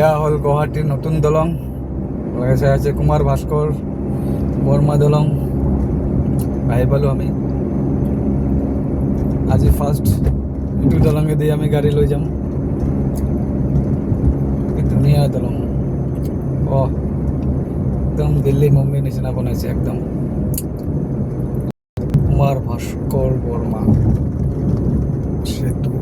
এয়া হ'ল গুৱাহাটীৰ নতুন দলং আছে কুমাৰ ভাস্কৰ বৰ্মা দলং আহি পালোঁ আমি আজি ফাৰ্ষ্ট এইটো দলঙেদি আমি গাড়ী লৈ যাম কি ধুনীয়া দলং একদম দিল্লী মুম্বাই নিচিনা বনাইছে একদম কুমাৰ ভাস্কৰ বৰ্মা সেতু